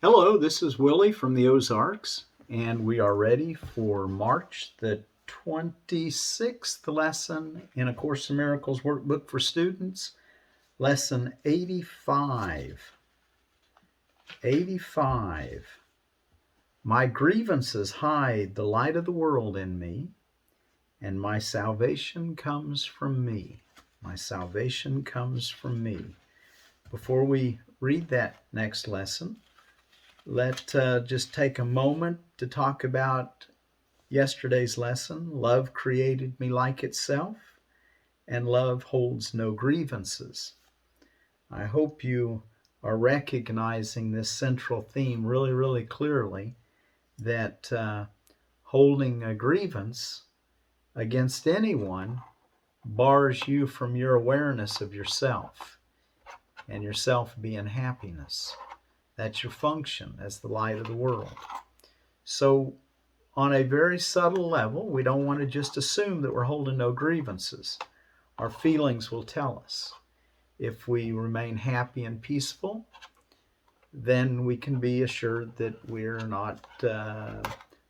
Hello, this is Willie from the Ozarks, and we are ready for March the 26th lesson in A Course in Miracles Workbook for Students, lesson 85. 85. My grievances hide the light of the world in me, and my salvation comes from me. My salvation comes from me. Before we read that next lesson, let's just take a moment to talk about yesterday's lesson. Love created me like itself, and love holds no grievances. I hope you are recognizing this central theme really, really clearly, that holding a grievance against anyone bars you from your awareness of yourself and yourself being happiness. That's your function as the light of the world. So on a very subtle level, we don't want to just assume that we're holding no grievances. Our feelings will tell us. If we remain happy and peaceful, then we can be assured that we're not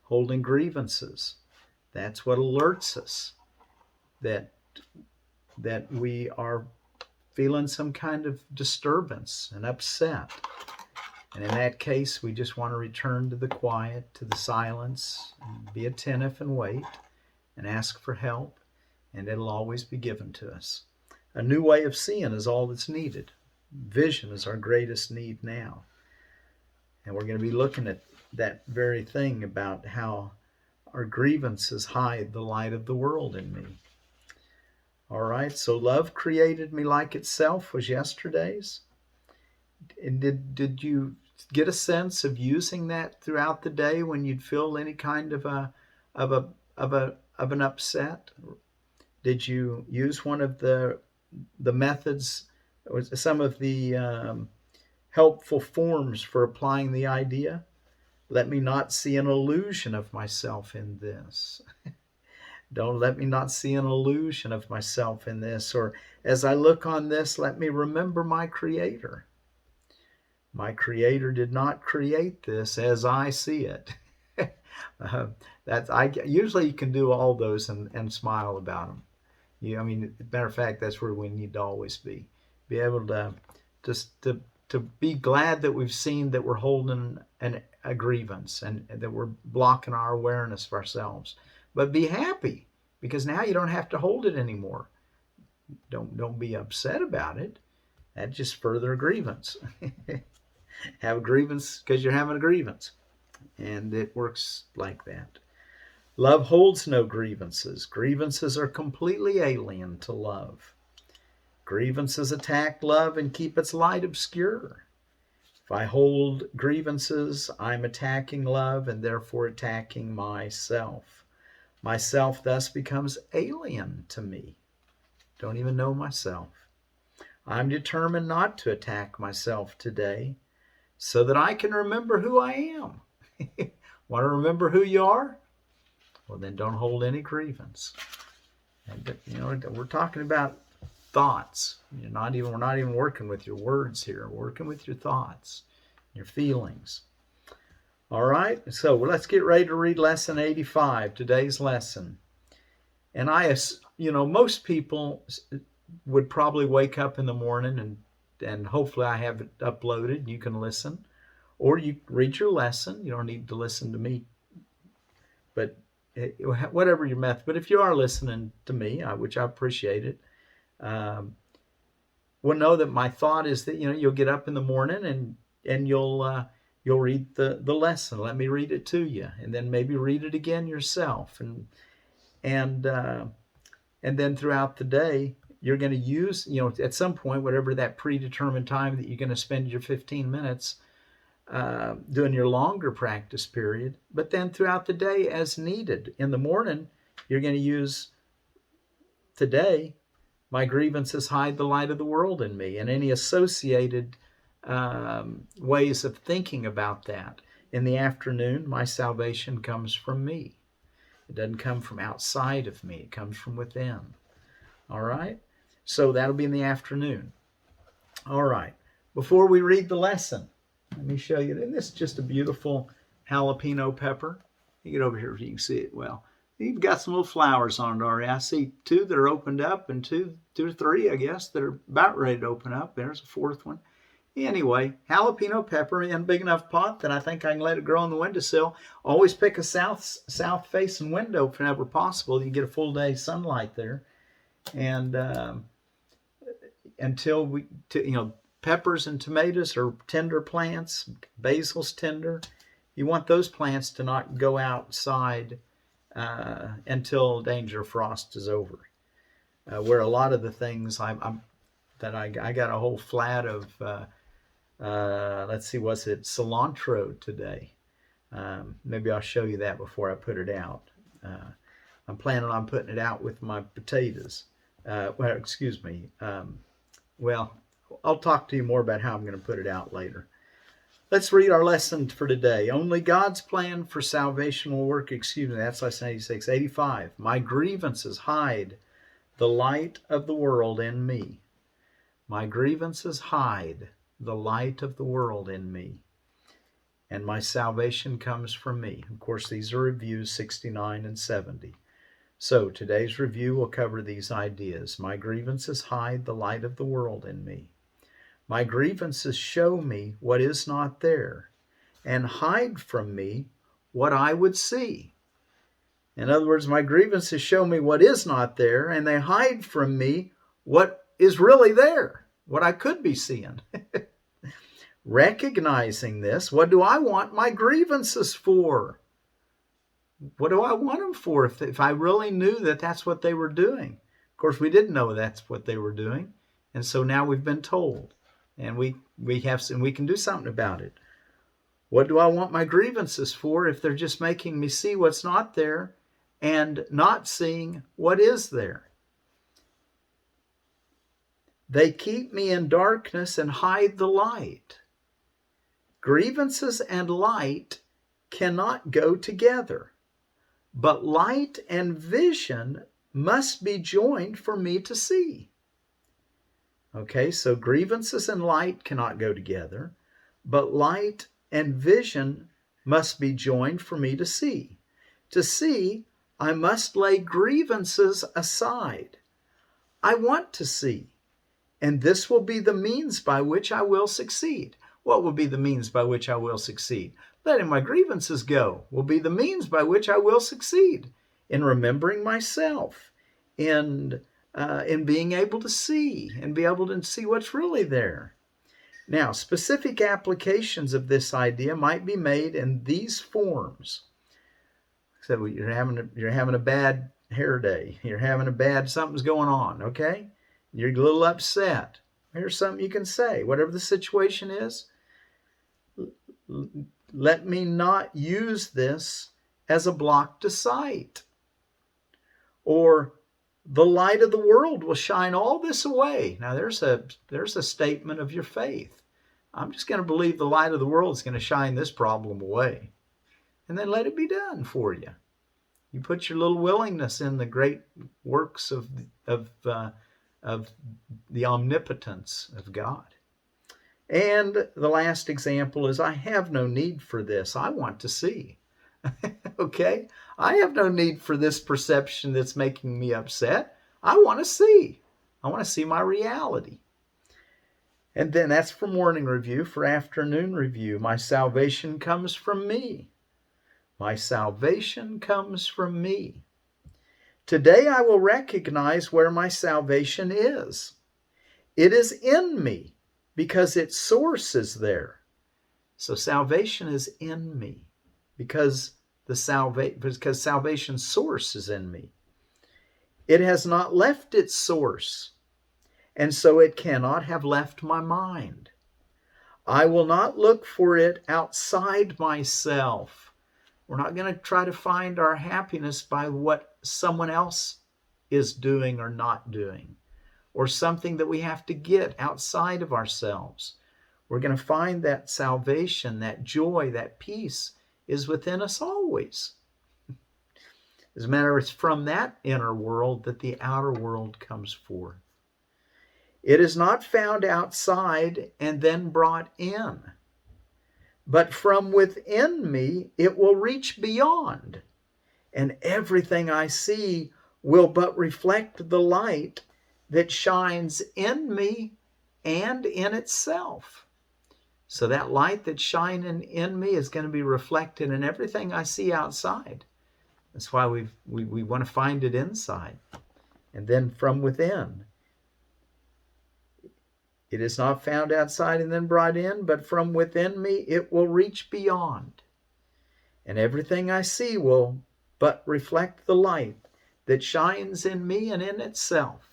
holding grievances. That's what alerts us that we are feeling some kind of disturbance and upset. And in that case, we just want to return to the quiet, to the silence, and be attentive and wait and ask for help, and it'll always be given to us. A new way of seeing is all that's needed. Vision is our greatest need now. And we're going to be looking at that very thing about how our grievances hide the light of the world in me. All right, so love created me like itself was yesterday's. And did you get a sense of using that throughout the day when you'd feel any kind of an upset? Did you use one of the methods, or some of the helpful forms for applying the idea? Let me not see an illusion of myself in this. Don't let me not see an illusion of myself in this. Or as I look on this, let me remember my Creator. My Creator did not create this as I see it. Usually you can do all those and smile about them. Matter of fact, that's where we need to always be. Be able to just to be glad that we've seen that we're holding a grievance and that we're blocking our awareness of ourselves. But be happy, because now you don't have to hold it anymore. Don't be upset about it. That's just further a grievance. Have a grievance because you're having a grievance. And it works like that. Love holds no grievances. Grievances are completely alien to love. Grievances attack love and keep its light obscure. If I hold grievances, I'm attacking love and therefore attacking myself. Myself thus becomes alien to me. Don't even know myself. I'm determined not to attack myself today, so that I can remember who I am. Want to remember who you are? Well, then don't hold any grievance. And, we're talking about thoughts. We're not even working with your words here. We're working with your thoughts, your feelings. All right, so let's get ready to read lesson 85, today's lesson. And most people would probably wake up in the morning and hopefully I have it uploaded. You can listen, or you read your lesson. You don't need to listen to me, but whatever your method. But if you are listening to me, which I appreciate it, well, know that my thought is that you'll get up in the morning and you'll read the lesson. Let me read it to you, and then maybe read it again yourself, and then throughout the day, you're going to use, at some point, whatever that predetermined time that you're going to spend your 15 minutes doing your longer practice period. But then throughout the day as needed. In the morning, you're going to use today, my grievances hide the light of the world in me, and any associated ways of thinking about that. In the afternoon, my salvation comes from me. It doesn't come from outside of me. It comes from within. All right? So that'll be in the afternoon. All right. Before we read the lesson, Let me show you. And this is just a beautiful jalapeno pepper. You get over here so you can see it well. You've got some little flowers on it already. I see 2 that are opened up and two or three, I guess, that are about ready to open up. There's a 4th one. Anyway, jalapeno pepper in a big enough pot that I think I can let it grow on the windowsill. Always pick a south facing window whenever possible. You get a full day sunlight there. And until peppers and tomatoes are tender plants. Basil's tender. You want those plants to not go outside until danger of frost is over. Where a lot of the things I got a whole flat of let's see, was it cilantro today? Maybe I'll show you that before I put it out. I'm planning on putting it out with my potatoes. Well, excuse me. Well, I'll talk to you more about how I'm going to put it out later. Let's read our lesson for today. Only God's plan for salvation will work. Excuse me, that's lesson 86. 85. My grievances hide the light of the world in me. My grievances hide the light of the world in me, and my salvation comes from me. Of course, these are reviews 69 and 70. So today's review will cover these ideas. My grievances hide the light of the world in me. My grievances show me what is not there and hide from me what I would see. In other words, my grievances show me what is not there and they hide from me what is really there, what I could be seeing. Recognizing this, what do I want my grievances for? What do I want them for if I really knew that that's what they were doing? Of course, we didn't know that's what they were doing. And so now we've been told. And we can do something about it. What do I want my grievances for if they're just making me see what's not there and not seeing what is there? They keep me in darkness and hide the light. Grievances and light cannot go together, but light and vision must be joined for me to see. Okay, so grievances and light cannot go together, but light and vision must be joined for me to see. To see, I must lay grievances aside. I want to see, and this will be the means by which I will succeed. What will be the means by which I will succeed? Letting my grievances go will be the means by which I will succeed in remembering myself, in being able to see and be able to see what's really there. Now, specific applications of this idea might be made in these forms. So you're having a bad hair day. Something's going on, okay? You're a little upset. Here's something you can say. Whatever the situation is, let me not use this as a block to sight. Or the light of the world will shine all this away. Now there's a statement of your faith. I'm just going to believe the light of the world is going to shine this problem away. And then let it be done for you. You put your little willingness in the great works of the omnipotence of God. And the last example is, I have no need for this. I want to see. Okay? I have no need for this perception that's making me upset. I want to see. I want to see my reality. And then that's for morning review. For afternoon review, my salvation comes from me. My salvation comes from me. Today I will recognize where my salvation is. It is in me because its source is there. So salvation is in me because salvation's source is in me. It has not left its source, and so it cannot have left my mind. I will not look for it outside myself. We're not going to try to find our happiness by what someone else is doing or not doing, or something that we have to get outside of ourselves. We're going to find that salvation, that joy, that peace is within us always. As a matter of, it's from that inner world that the outer world comes forth. It is not found outside and then brought in. but from within me it will reach beyond, and everything I see will but reflect the light that shines in me and in itself. So that light that's shining in me is going to be reflected in everything I see outside. That's why we want to find it inside. And then from within. It is not found outside and then brought in, but from within me it will reach beyond. And everything I see will but reflect the light that shines in me and in itself.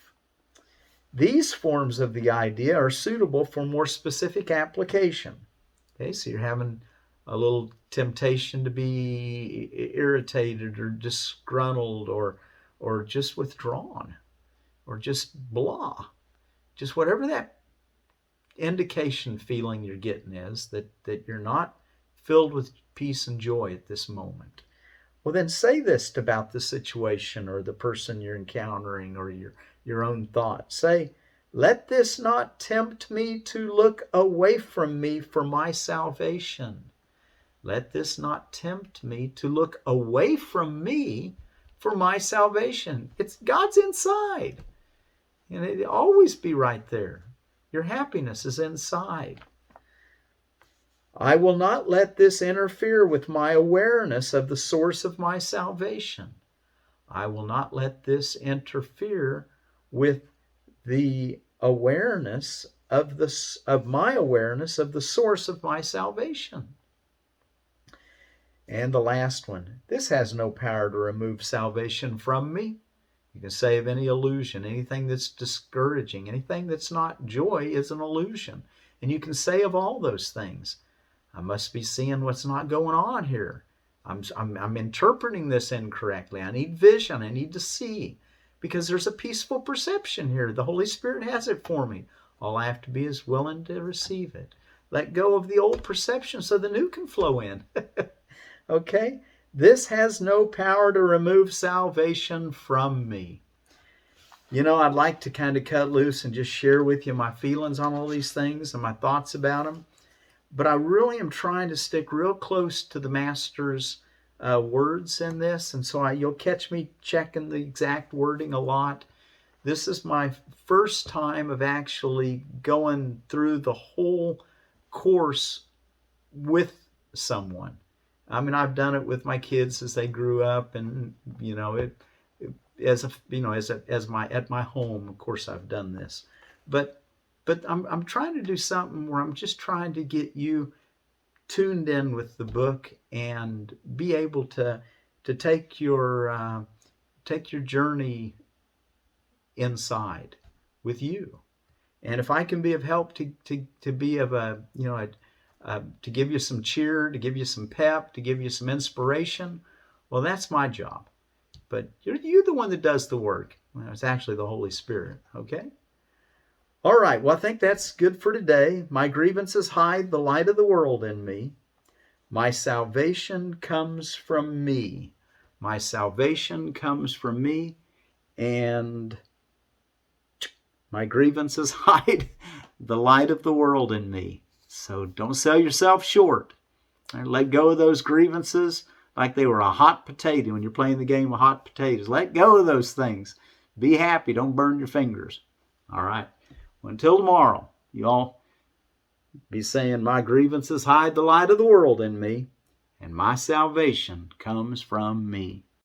These forms of the idea are suitable for more specific application. Okay, so you're having a little temptation to be irritated or disgruntled or just withdrawn or just blah. Just whatever that indication feeling you're getting is that you're not filled with peace and joy at this moment. Well, then say this about the situation or the person you're encountering or your own thought. Say, let this not tempt me to look away from me for my salvation. Let this not tempt me to look away from me for my salvation. It's God's inside. And it'll always be right there. Your happiness is inside. I will not let this interfere with my awareness of the source of my salvation. I will not let this interfere with the awareness of my awareness of the source of my salvation. And the last one, this has no power to remove salvation from me. You can say of any illusion, anything that's discouraging, anything that's not joy is an illusion. And you can say of all those things, I must be seeing what's not going on here. I'm interpreting this incorrectly. I need vision. I need to see. Because there's a peaceful perception here. The Holy Spirit has it for me. All I have to be is willing to receive it. Let go of the old perception so the new can flow in. Okay? This has no power to remove salvation from me. You know, I'd like to kind of cut loose and just share with you my feelings on all these things and my thoughts about them. But I really am trying to stick real close to the Master's words in this. And so you'll catch me checking the exact wording a lot. This is my first time of actually going through the whole course with someone. I mean, I've done it with my kids as they grew up, and you know, at my home, of course, I've done this, but I'm trying to do something where I'm just trying to get you tuned in with the book and be able to take your journey inside with you. And if I can be of help to be of a, you know, to give you some cheer, to give you some pep, to give you some inspiration, well, that's my job. But you're the one that does the work. Well, it's actually the Holy Spirit, okay? All right, well, I think that's good for today. My grievances hide the light of the world in me. My salvation comes from me. My salvation comes from me, and my grievances hide the light of the world in me. So don't sell yourself short. Let go of those grievances like they were a hot potato when you're playing the game of hot potatoes. Let go of those things. Be happy. Don't burn your fingers. All right. Well, until tomorrow, you all be saying, my grievances hide the light of the world in me, and my salvation comes from me.